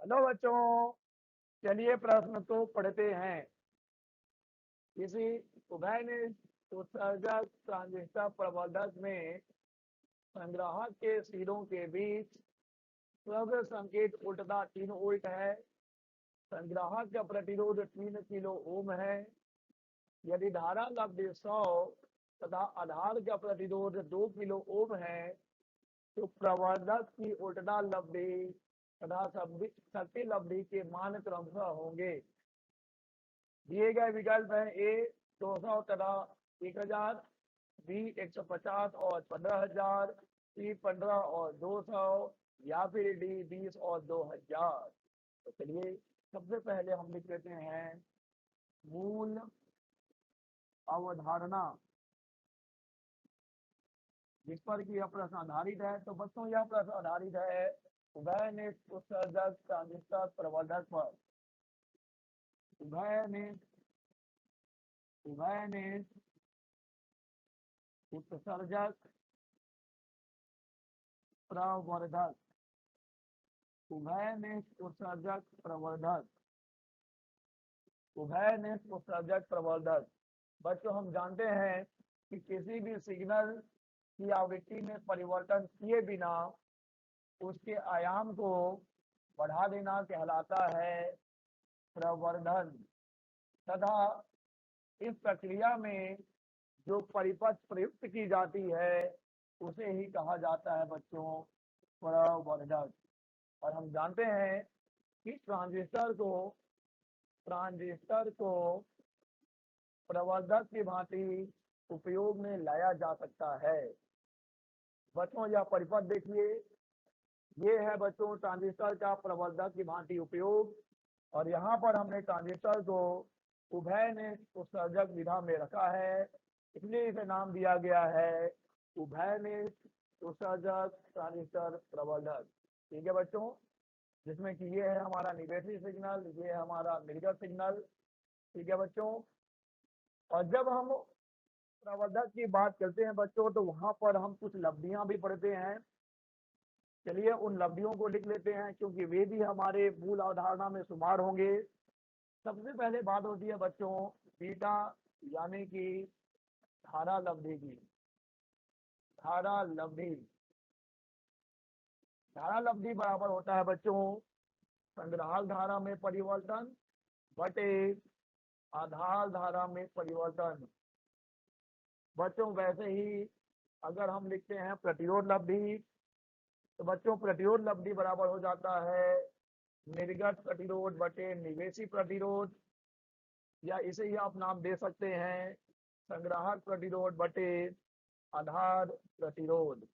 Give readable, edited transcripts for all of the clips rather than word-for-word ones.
Hello बच्चों, चलिए प्रश्न तो पढ़ते हैं। किसी उभयनिष्ठ उत्सर्जक ट्रांजिस्टर प्रवर्धक में संग्राहक के सिरों के बीच प्रबल संकेत उल्टता 3 वोल्ट है। संग्राहक का प्रतिरोध 3 किलो ओम है। यदि धारा लब्धि 100 तथा आधार का प्रतिरोध 2 किलो ओम है तो प्रवर्धक की उल्टता लब्धि तथा शक्ति लब्धि के मान क्रमशः होंगे। दिए गए विकल्प है ए 200 तथा 1000, बी 150 और 15000, सी 15 और 200 या फिर डी 20 और 2000। तो चलिए सबसे पहले हम लिख लेते हैं मूल अवधारणा जिस पर कि यह प्रश्न आधारित है। तो बच्चों यह प्रश्न आधारित है उभयनिष्ठ उत्सर्जक ट्रांजिस्टर प्रवर्धक पर। उभयनिष्ठ उभयनिष्ठ उत्सर्जक प्रवर्धक उभयनिष्ठ उत्सर्जक प्रवर्धक उभयनिष्ठ उत्सर्जक प्रवर्धक। बच्चों हम जानते हैं कि किसी भी सिग्नल की आवृत्ति में परिवर्तन किए बिना उसके आयाम को बढ़ा देना कहलाता है प्रवर्धन तथा इस प्रक्रिया में जो परिपथ प्रयुक्त की जाती है उसे ही कहा जाता है बच्चों प्रवर्धक। और हम जानते हैं कि ट्रांजिस्टर को प्रवर्धक की भांति उपयोग में लाया जा सकता है। बच्चों यह परिपथ देखिए, ये है बच्चों ट्रांजिस्टर का प्रवर्धक की भांति उपयोग। और यहाँ पर हमने ट्रांजिस्टर को उभयनिष्ठ उत्सर्जक विधा में रखा है, इसलिए इसे नाम दिया गया है उभयनिष्ठ उत्सर्जक ट्रांजिस्टर प्रवर्धक। ठीक है बच्चों, जिसमें कि ये है हमारा निवेशी सिग्नल, ये है हमारा निर्गत सिग्नल। ठीक है बच्चों, और जब हम प्रवर्धक की बात करते हैं बच्चों तो वहां पर हम कुछ लब्धियां भी पढ़ते हैं। चलिए उन लब्धियों को लिख लेते हैं क्योंकि वे भी हमारे मूल अवधारणा में शुमार होंगे। सबसे पहले बात होती है बच्चों बीटा यानी कि धारा लब्धि की। धारा लब्धि धारा लब्धि बराबर होता है बच्चों संग्राहक धारा में परिवर्तन बटे आधार धारा में परिवर्तन। बच्चों वैसे ही अगर हम लिखते हैं प्रतिरोध लब्धि तो बच्चों प्रतिरोध लब्धि बराबर हो जाता है निर्गत प्रतिरोध बटे निवेशी प्रतिरोध, या इसे ही आप नाम दे सकते हैं संग्राहक प्रतिरोध बटे आधार प्रतिरोध।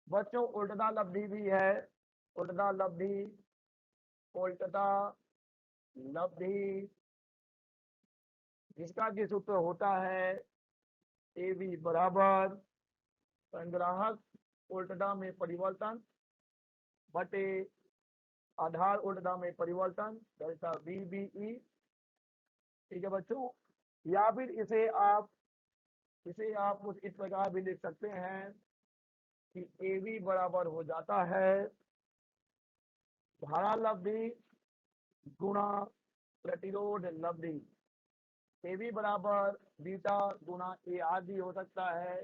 बच्चों उल्टता लब्धि भी है। उल्टता लब्धि उल्टता लब्धि जिसका कि सूत्र होता है ए बी बराबर संग्राहक उल्टता में परिवर्तन बटे आधार उल्टता में परिवर्तन डेल्टा बी बी ई। ठीक है बच्चों, या फिर इसे आप कुछ इस प्रकार भी लिख सकते हैं कि ए बी बराबर हो जाता है धारा लब्धि गुणा प्रतिरोध लब्धि। ए बी बराबर बीटा गुणा ए आर भी हो सकता है।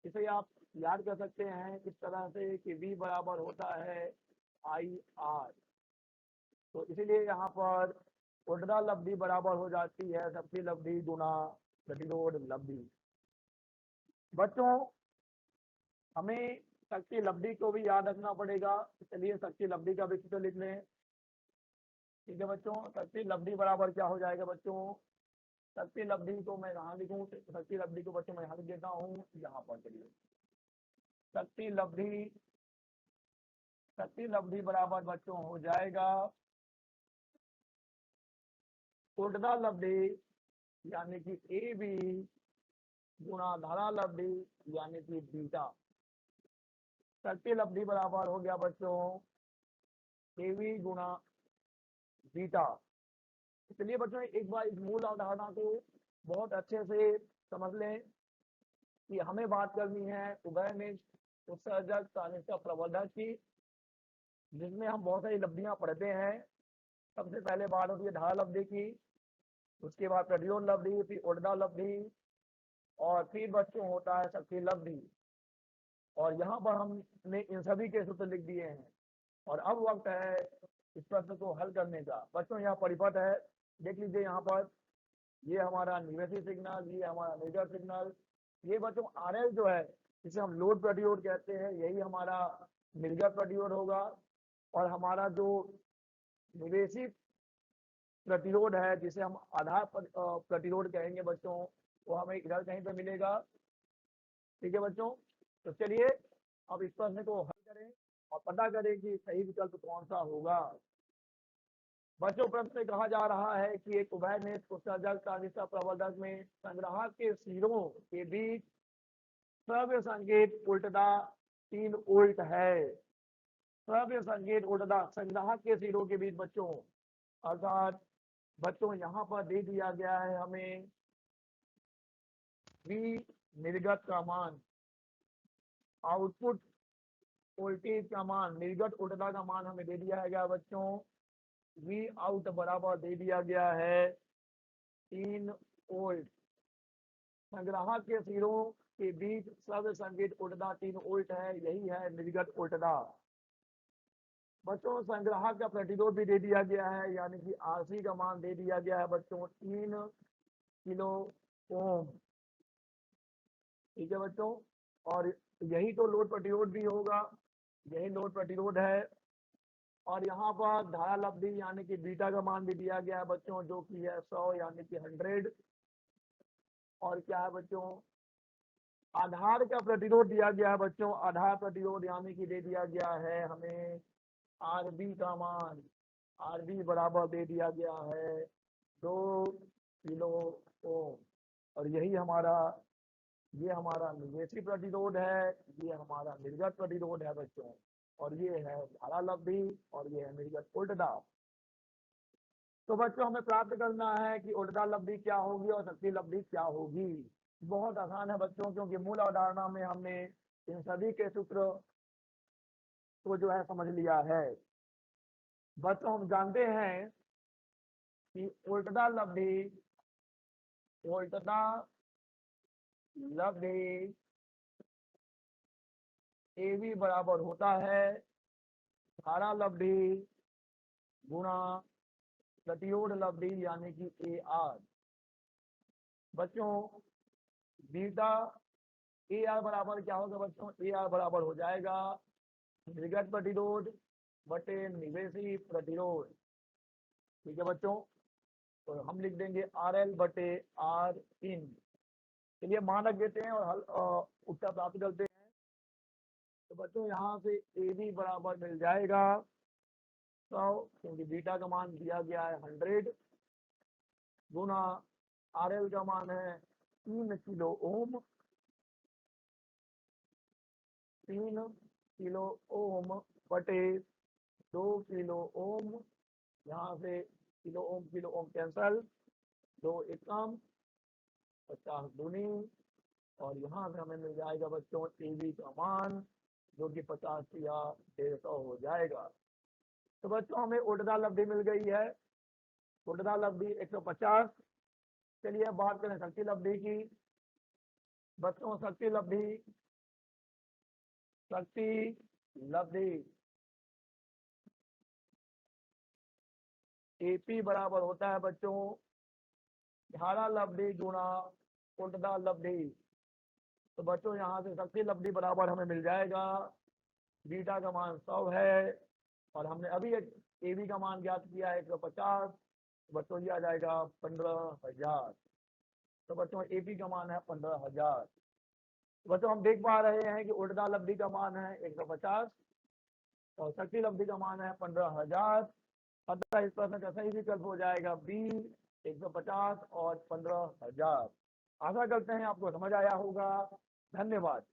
इसे आप याद कर सकते हैं इस तरह से कि V बराबर होता है आई आर। तो इसीलिए यहाँ पर उल्टा लब्धि बराबर हो जाती है शक्ति लब्धि गुणा प्रतिरोध लब्धि। बच्चों हमें शक्ति लब्धि को भी याद रखना पड़ेगा, चलिए शक्ति लब्धि का भी सूत्र लिख लें। ठीक है बच्चों, शक्ति लब्धि बराबर क्या हो जाएगा बच्चों, शक्ति लब्धि को मैं कहाँ लिखूँ, शक्ति लब्धि को बच्चों मैं यहाँ लिख देता हूँ यहाँ पर। चलिए शक्ति लब्धि बराबर बच्चों हो जाएगा उल्टा लब्धि यानी कि ए बी गुणा धारा लब्धि यानी कि बीटा। शक्ति लब्धि बराबर हो गया बच्चों ए बी गुणा बीटा। चलिए बच्चों एक बार इस मूल अवधारणा को बहुत अच्छे से समझ लें कि हमें बात करनी है उभयनिष्ठ उत्सर्जक ट्रांजिस्टर प्रवर्धक की। जिसमें हम बहुत सारी लब्धियां पढ़ते हैं। सबसे पहले बात होती है धारा लब्धि की, उसके बाद प्रतिरोध लब्धि, फिर उड़दा लब्धि, और फिर बच्चों होता है शक्ति लब्धि। और यहाँ पर हमने इन सभी के सूत्र लिख दिए हैं। और अब वक्त है इस प्रश्न को हल करने का। बच्चों यहाँ परिपथ है, देख लीजिए यहाँ पर। ये हमारा निवेशी सिग्नल, ये हमारा मेजर सिग्नल, ये बच्चों आरएल जो है जिसे हम लोड प्रतिरोध कहते हैं, यही हमारा निर्गत प्रतिरोध होगा। और हमारा जो निवेशी प्रतिरोध है जिसे हम आधार प्रतिरोध कहेंगे बच्चों, वो हमें इधर कहीं पे मिलेगा। ठीक है बच्चों, तो चलिए अब इस प्रश्न को हल करें और पता करें कि सही विकल्प कौन सा होगा। बच्चों प्रश्न में कहा जा रहा है कि एक उभयनिष्ठ उत्सर्जक ट्रांजिस्टर प्रवर्धक में संग्राहक के सिरों के बीच श्रव्य संकेत उल्टता 3 वोल्ट है। श्रव्य संकेत उल्टता संग्राहक के सिरों के बीच बच्चों, अर्थात बच्चों यहाँ पर दे दिया गया है हमें V निर्गत का मान, आउटपुट वोल्टेज का मान, निर्गत उल्टता का मान हमें दे दिया गया बच्चों। V आउट बराबर दे दिया गया है 3 वोल्ट। संग्राहक के सिरों के बीच श्रव्य संकेत उल्टता 3 वोल्ट है, यही है निर्गत उल्टता। बच्चों संग्राहक का प्रतिरोध भी दे दिया गया है, यानी कि RC का मान दे दिया गया है बच्चों 3 किलो ओम। ठीक है बच्चों, और यही तो लोड प्रतिरोध भी होगा, यही लोड प्रतिरोध है। और यहाँ पर धारा लब्धि यानी कि बीटा का मान भी दिया गया है बच्चों, जो कि है 100 यानी कि 100। और क्या है बच्चों, आधार का प्रतिरोध दिया गया है बच्चों, आधार प्रतिरोध यानी कि दे दिया गया है हमें RB का मान, RB बराबर दे दिया गया है 2 किलो ओम। और यही हमारा, ये हमारा निवेशी प्रतिरोध है, ये हमारा निर्गत प्रतिरोध है बच्चों। और ये है धारा लब्धि और ये है निर्गत उल्टता। तो बच्चों हमें प्राप्त करना है कि उल्टता लब्धि क्या होगी और शक्ति लब्धि क्या होगी। बहुत आसान है बच्चों, क्योंकि मूल अवधारणा में हमने इन सभी के सूत्र को जो है समझ लिया है। बच्चों हम जानते हैं कि उल्टता लब्धि, उल्टता लब्धि AB बराबर होता है धारा लब्धि गुणा प्रतिरोध लब्धि यानी कि AR। बच्चों बीटा AR बराबर क्या होगा बच्चों, AR बराबर हो जाएगा निर्गत प्रतिरोध बटे निवेशी प्रतिरोध। ठीक है बच्चों, तो हम लिख देंगे RL बटे R इन। चलिए मान रख देते हैं और हल उत्तर प्राप्त करते हैं। तो बच्चों यहाँ से AB बराबर मिल जाएगा 100, क्योंकि बीटा का मान दिया गया है 100, गुना RL का मान है 3 किलो ओम, 3 किलो ओम बटे 2 किलो ओम। यहाँ से किलो ओम कैंसल, 2 एकम 50 दूनी, और यहाँ से हमें मिल जाएगा बच्चों AB का मान, जो कि 50 या 150 हो जाएगा। तो बच्चों हमें उल्टता लब्धि मिल गई है, उल्टता लब्धि 150। चलिए अब बात करें शक्ति लब्धि की। बच्चों शक्ति लब्धि, शक्ति लब्धि AP बराबर होता है बच्चों धारा लब्धि गुणा उल्टता लब्धि। तो बच्चों यहाँ से शक्ति लब्धि बराबर हमें मिल जाएगा, बीटा का मान 100 है और हमने अभी एक AB का मान ज्ञात किया है 150, बच्चों ये आ जाएगा 15,000। तो बच्चों AP का मान है 15,000। बच्चों हम देख पा रहे हैं कि उल्टा लब्धि का मान है 150 और शक्ति लब्धि का मान है 15,000। अतः इस प्रश्न का सही विकल्प हो जाएगा B 150 और 15,000। आशा करते हैं आपको समझ आया होगा। धन्यवाद।